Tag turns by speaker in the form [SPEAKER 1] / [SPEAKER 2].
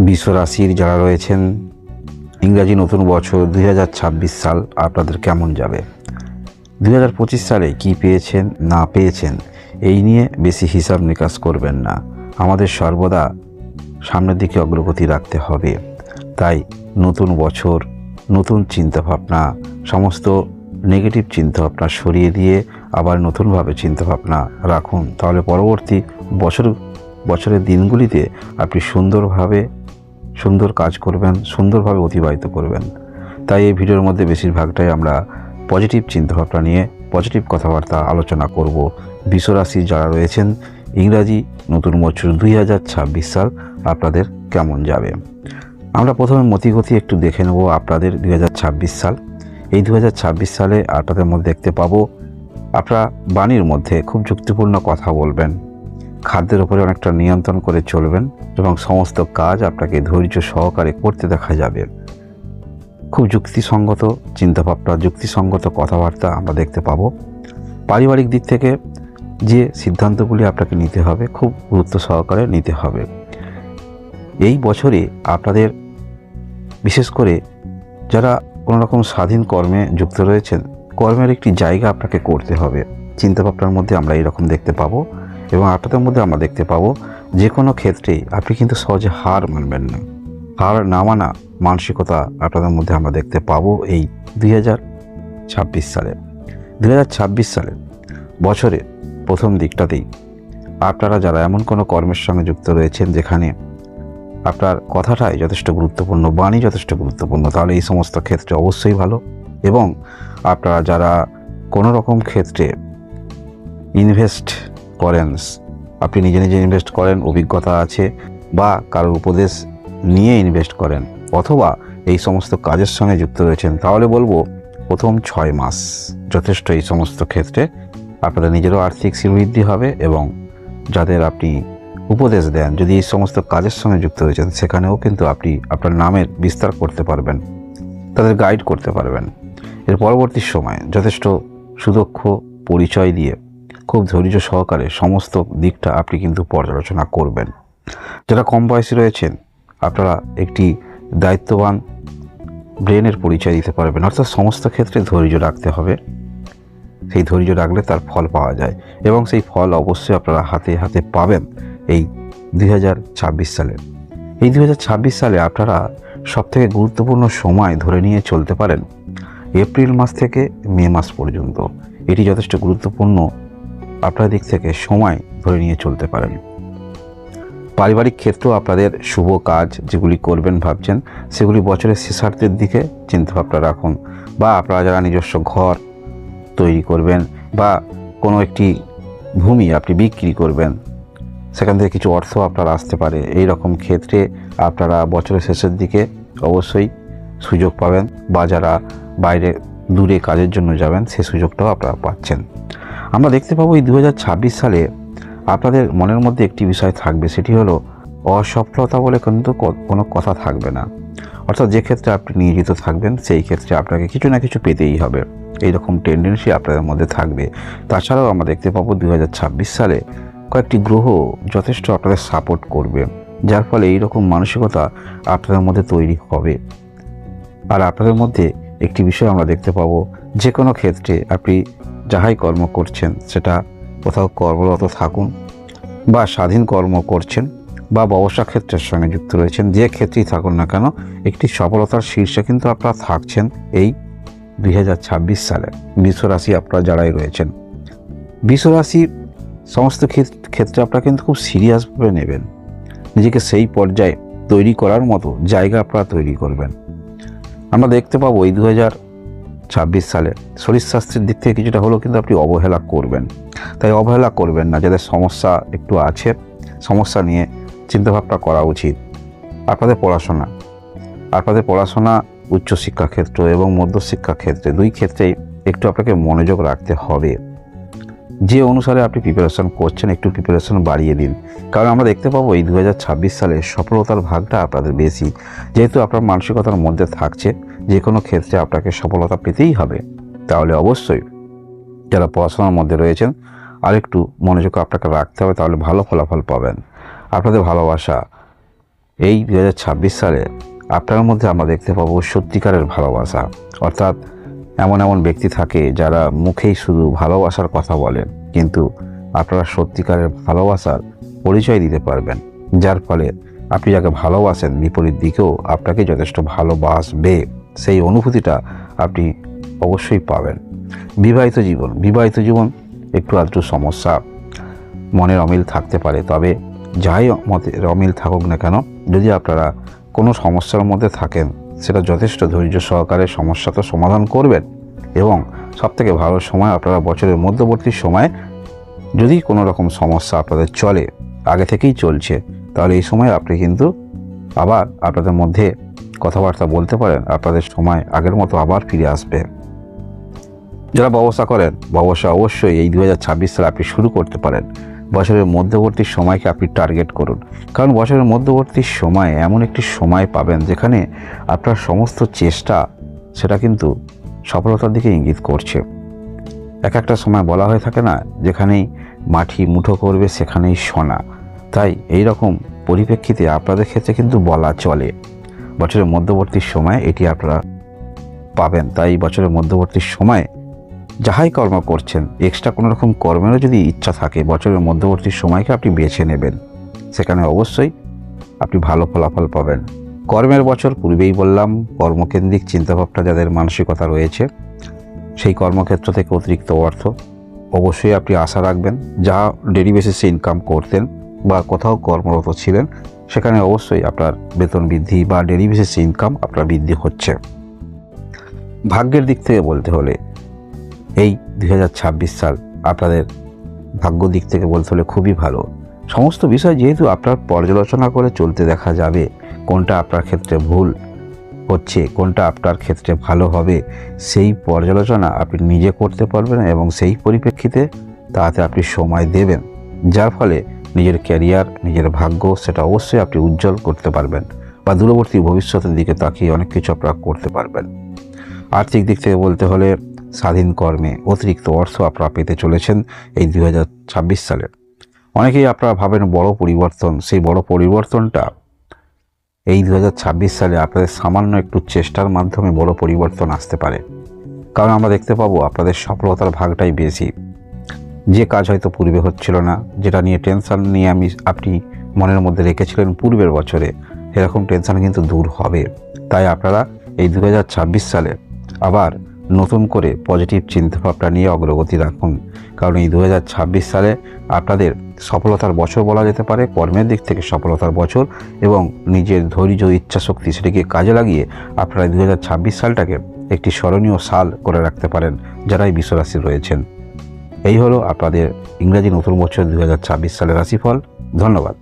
[SPEAKER 1] বিশ্ব রাশির যারা রয়েছেন, ইংরাজি নতুন বছর 2026 সাল আপনাদের কেমন যাবে, 2025 সালে কি পেয়েছেন না পেয়েছেন এই নিয়ে বেশি হিসাব নিকাশ করবেন না। আমাদের সর্বদা সামনের দিকে অগ্রগতি রাখতে হবে। তাই নতুন বছর, নতুন চিন্তাভাবনা, সমস্ত নেগেটিভ চিন্তাভাবনা সরিয়ে দিয়ে আবার নতুনভাবে চিন্তাভাবনা রাখুন। তাহলে পরবর্তী বছরের দিনগুলিতে আপনি সুন্দর কাজ করবেন, সুন্দরভাবে অতিবাহিত করবেন। তাই এই ভিডিওর মধ্যে বেশিরভাগটাই আমরা পজিটিভ চিন্তাভাবনা নিয়ে পজিটিভ কথাবার্তা আলোচনা করব। বিশ্বরাশি যারা রয়েছেন, ইংরাজি নতুন বছর 2026 সাল আপনাদের কেমন যাবে। আমরা প্রথমে মতিগতি একটু দেখে নেব আপনাদের 2026 সাল। এই 2026 সালে আপনাদের মধ্যে দেখতে পাবো আপনারা বাণীর মধ্যে খুব যুক্তিপূর্ণ কথা বলবেন, খাদ্যের উপরে অনেকটা নিয়ন্ত্রণ করে চলবেন এবং সমস্ত কাজ আপনাকে ধৈর্য সহকারে করতে দেখা যাবে। খুব যুক্তিসঙ্গত চিন্তাভাবনা, যুক্তিসঙ্গত কথাবার্তা আমরা দেখতে পাবো। পারিবারিক দিক থেকে যে সিদ্ধান্তগুলি আপনাকে নিতে হবে খুব গুরুত্ব সহকারে নিতে হবে। এই বছরে আপনাদের বিশেষ করে যারা কোনো রকম স্বাধীন কর্মে যুক্ত রয়েছেন, কর্মের একটি জায়গা আপনাকে করতে হবে। চিন্তাভাবনার মধ্যে আমরা এরকম দেখতে পাবো এবং আপনাদের মধ্যে আমরা দেখতে পাবো যে কোনো ক্ষেত্রেই আপনি কিন্তু সহজে হার মানবেন না। হার না মানা মানসিকতা আপনাদের মধ্যে আমরা দেখতে পাবো এই 2026 সালে। 2026 সালে বছরের প্রথম দিকটাতেই আপনারা যারা এমন কোনো কর্মের সঙ্গে যুক্ত রয়েছেন যেখানে আপনার কথাটাই যথেষ্ট গুরুত্বপূর্ণ, বাণী যথেষ্ট গুরুত্বপূর্ণ, তাহলে এই সমস্ত ক্ষেত্রে অবশ্যই ভালো। এবং আপনারা যারা কোনো রকম ক্ষেত্রে ইনভেস্ট করেন, আপনি নিজে নিজে ইনভেস্ট করেন, অভিজ্ঞতা আছে, বা কারোর উপদেশ নিয়ে ইনভেস্ট করেন, অথবা এই সমস্ত কাজের সঙ্গে যুক্ত রয়েছেন, তাহলে বলবো প্রথম 6 মাস যথেষ্ট এই সমস্ত ক্ষেত্রে আপনাদের নিজেরও আর্থিক শ্রীবৃদ্ধি হবে এবং যাদের আপনি উপদেশ দেন, যদি এই সমস্ত কাজের সঙ্গে যুক্ত হয়েছেন, সেখানেও কিন্তু আপনি আপনার নামের বিস্তার করতে পারবেন, তাদের গাইড করতে পারবেন। এর পরবর্তী সময়ে যথেষ্ট সুদক্ষ পরিচয় দিয়ে খুব ধৈর্য সহকারে সমস্ত দিকটা আপনি কিন্তু পর্যালোচনা করবেন। যারা কম বয়সী রয়েছেন, আপনারা একটি দায়িত্ববান ব্রেনের পরিচয় দিতে পারবেন। অর্থাৎ সমস্ত ক্ষেত্রে ধৈর্য রাখতে হবে। সেই ধৈর্য রাখলে তার ফল পাওয়া যায় এবং সেই ফল অবশ্যই আপনারা হাতে হাতে পাবেন এই 2026 সালে। এই 2026 সালে আপনারা সবথেকে গুরুত্বপূর্ণ সময় ধরে নিয়ে চলতে পারেন এপ্রিল মাস থেকে মে মাস পর্যন্ত। এটি যথেষ্ট গুরুত্বপূর্ণ আপনার দিক থেকে সময় ধরে নিয়ে চলতে পারেন। পারিবারিক ক্ষেত্রেও আপনাদের শুভ কাজ যেগুলি করবেন ভাবছেন, সেগুলি বছরের শেষার্ধের দিকে চিন্তাভাবনা রাখুন। বা আপনারা যারা নিজস্ব ঘর তৈরি করবেন বা কোনো একটি ভূমি আপনি বিক্রি করবেন, সেখান থেকে কিছু অর্থ আপনার আসতে পারে, এই রকম ক্ষেত্রে আপনারা বছরের শেষের দিকে অবশ্যই সুযোগ পাবেন। বা যারা বাইরে দূরে কাজের জন্য যাবেন, সেই সুযোগটাও আপনারা পাচ্ছেন। আমরা দেখতে পাবো এই 2026 সালে আপনাদের মনের মধ্যে একটি বিষয় থাকবে, সেটি হলো অসফলতা বলে কিন্তু কোনো কথা থাকবে না। অর্থাৎ যে ক্ষেত্রে আপনি নিয়োজিত থাকবেন, সেই ক্ষেত্রে আপনাকে কিছু না কিছু পেতেই হবে, এইরকম টেন্ডেন্সি আপনাদের মধ্যে থাকবে। তাছাড়াও আমরা দেখতে পাবো 2026 সালে কয়েকটি গ্রহ যথেষ্ট আপনাদের সাপোর্ট করবে, যার ফলে এইরকম মানসিকতা আপনাদের মধ্যে তৈরি হবে। আর আপনাদের মধ্যে একটি বিষয় আমরা দেখতে পাবো, যে কোনো ক্ষেত্রে আপনি যাহাই কর্ম করছেন, সেটা কোথাও কর্মরত থাকুন বা স্বাধীন কর্ম করছেন বা ব্যবসা ক্ষেত্রের সঙ্গে যুক্ত রয়েছেন, যে ক্ষেত্রেই থাকুন না কেন, একটি সফলতার শীর্ষে কিন্তু আপনারা থাকছেন এই 2026 সালে। বিশ্বরাশি আপনারা যারাই রয়েছেন, বিশ্বরাশির সমস্ত ক্ষেত্রে আপনারা কিন্তু খুব সিরিয়াসভাবে নেবেন, নিজেকে সেই পর্যায়ে তৈরি করার মতো জায়গা আপনারা তৈরি করবেন। আমরা দেখতে পাবো এই 2026 সালে শরীর স্বাস্থ্যের দিক থেকে কিছুটা হলেও কিন্তু আপনি অবহেলা করবেন। তাই অবহেলা করবেন না। যাদের সমস্যা একটু আছে, সমস্যা নিয়ে চিন্তাভাবনা করা উচিত। আপনাদের পড়াশোনা উচ্চশিক্ষা ক্ষেত্র এবং মধ্যশিক্ষা ক্ষেত্রে, দুই ক্ষেত্রেই একটু আপনাকে মনোযোগ রাখতে হবে। যে অনুসারে আপনি প্রিপারেশন করছেন, একটু প্রিপারেশন বাড়িয়ে দিন। কারণ আমরা দেখতে পাবো এই 2026 সালে সফলতার ভাগটা আপনাদের বেশি, যেহেতু আপনার মানসিকতার মধ্যে থাকছে যে কোনো ক্ষেত্রে আপনাকে সফলতা পেতেই হবে। তাহলে অবশ্যই যারা পড়াশোনার মধ্যে রয়েছেন আরেকটু মনোযোগ আপনাকে রাখতে হবে, তাহলে ভালো ফলাফল পাবেন। আপনাদের ভালোবাসা এই 2026 সালে আপনার মধ্যে আমরা দেখতে পাবো সত্যিকারের ভালোবাসা। অর্থাৎ এমন এমন ব্যক্তি থাকে যারা মুখেই শুধু ভালোবাসার কথা বলেন, কিন্তু আপনারা সত্যিকারের ভালোবাসার পরিচয় দিতে পারবেন, যার ফলে আপনি যাকে ভালোবাসেন বিপরীত দিকেও আপনাকে যথেষ্ট ভালোবাসবে, সেই অনুভূতিটা আপনি অবশ্যই পাবেন। বিবাহিত জীবন একটু আধটু সমস্যা, মনের অমিল থাকতে পারে, তবে যাই মতের অমিল থাকুক না কেন, যদি আপনারা কোনো সমস্যার মধ্যে থাকেন সেটা যথেষ্ট ধৈর্য সহকারে সমস্যা তো সমাধান করবেন। এবং সবথেকে ভালো সময় আপনারা বছরের মধ্যবর্তী সময়, যদি কোনো রকম সমস্যা আপনাদের চলে, আগে থেকেই চলছে, তাহলে এই সময় আপনি কিন্তু আবার আপনাদের মধ্যে কথাবার্তা বলতে পারেন, আপনাদের সময় আগের মতো আবার ফিরে আসবে। যারা ব্যবসা করেন, ব্যবসা অবশ্যই এই 2026 সালে আপনি শুরু করতে পারেন। বছরের মধ্যবর্তী সময়কে আপনি টার্গেট করুন, কারণ বছরের মধ্যবর্তী সময়ে এমন একটি সময় পাবেন যেখানে আপনার সমস্ত চেষ্টা সেটা কিন্তু সফলতার দিকে ইঙ্গিত করছে। একটা সময় বলা হয়ে থাকে না, যেখানেই মাটি মুঠো করবে সেখানেই সোনা। তাই এই রকম পরিপ্রেক্ষিতে আপনাদের ক্ষেত্রে কিন্তু বলা চলে বছরের মধ্যবর্তী সময় এটি আপনারা পাবেন। তাই বছরের মধ্যবর্তী সময়ে যাহাই কর্ম করছেন, এক্সট্রা কোনো রকম কর্মেরও যদি ইচ্ছা থাকে, বছরের মধ্যবর্তী সময়কে আপনি বেছে নেবেন, সেখানে অবশ্যই আপনি ভালো ফলাফল পাবেন। কর্মের বছর, পূর্বেই বললাম, কর্মকেন্দ্রিক চিন্তাভাবনা যাদের মানসিকতা রয়েছে, সেই কর্মক্ষেত্র থেকে অতিরিক্ত অর্থ অবশ্যই আপনি আশা রাখবেন। যা ডেইলি বেসিসে ইনকাম করতেন বা কোথাও কর্মরত ছিলেন, সেখানে অবশ্যই আপনার বেতন বৃদ্ধি বা ডেইলি বেসিসে ইনকাম আপনার বৃদ্ধি হচ্ছে। ভাগ্যের দিক থেকে বলতে হলে এই 2026 সাল আপনাদের ভাগ্য দিক থেকে বলতে হলে খুবই ভালো। সমস্ত বিষয় যেহেতু আপনার পর্যালোচনা করে চলতে দেখা যাবে, কোনটা আপনার ক্ষেত্রে ভুল হচ্ছে, কোনটা আপনার ক্ষেত্রে ভালো হবে, সেই পর্যালোচনা আপনি নিজে করতে পারবেন এবং সেই পরিপ্রেক্ষিতে তাতে আপনি সময় দেবেন, যার ফলে নিজের ক্যারিয়ার, নিজের ভাগ্য সেটা অবশ্যই আপনি উজ্জ্বল করতে পারবেন বা দূরবর্তী ভবিষ্যতের দিকে তাকিয়ে অনেক কিছু আপনারা করতে পারবেন। আর্থিক দিক থেকে বলতে হলে স্বাধীন কর্মে অতিরিক্ত অর্থ আপনারা পেতে চলেছেন এই 2026 সালে। অনেকেই আপনারা ভাবেন বড় পরিবর্তন, সেই বড় পরিবর্তনটা এই 2026 সালে আপনাদের সামান্য একটু চেষ্টার মাধ্যমে বড় পরিবর্তন আসতে পারে। কারণ আমরা দেখতে পাবো আপনাদের সফলতার ভাগটাই বেশি। যে কাজ হয়তো পূর্বে হচ্ছিল না, যেটা নিয়ে টেনশন নিয়ে আপনি মনের মধ্যে রেখেছিলেন পূর্বের বছরে, এরকম টেনশন কিন্তু দূর হবে। তাই আপনারা এই 2026 সালে আবার নতুন করে পজিটিভ চিন্তাভাবনা নিয়ে অগ্রগতি রাখুন, কারণ এই 2026 সালে আপনাদের সফলতার বছর বলা যেতে পারে, কর্মের দিক থেকে সফলতার বছর, এবং নিজের ধৈর্য, ইচ্ছাশক্তি সেটাকে কাজে লাগিয়ে আপনারা 2026 সালটাকে একটি স্মরণীয় সাল করে রাখতে পারেন যারাই বিশ্বরাশি রয়েছেন। এই হলো আপনাদের ইংরাজি নতুন বছর 2026 সালের রাশিফল। ধন্যবাদ।